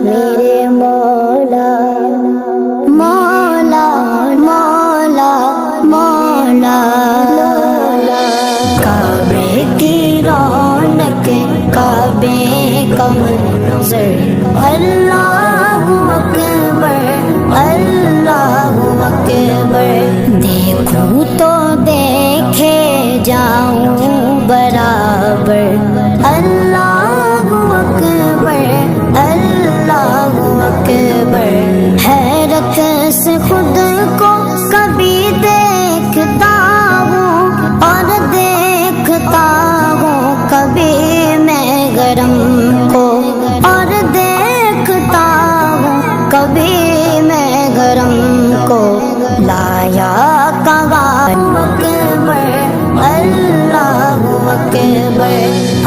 میرے مولا مولا مولا مولا کعبے کی رونق کعبے کا منظر اللہ اکبر اللہ اکبر دیکھوں تو دیکھے جاؤں برابر اللہ اکبر اللہ اکبر حیرت سے خود کو کبھی دیکھتا ہوں اور دیکھتا ہوں کبھی میں گرم کو اور دیکھتا ہوں کبھی میں گرم کو لایا کہاں اکبر اللہ اکبر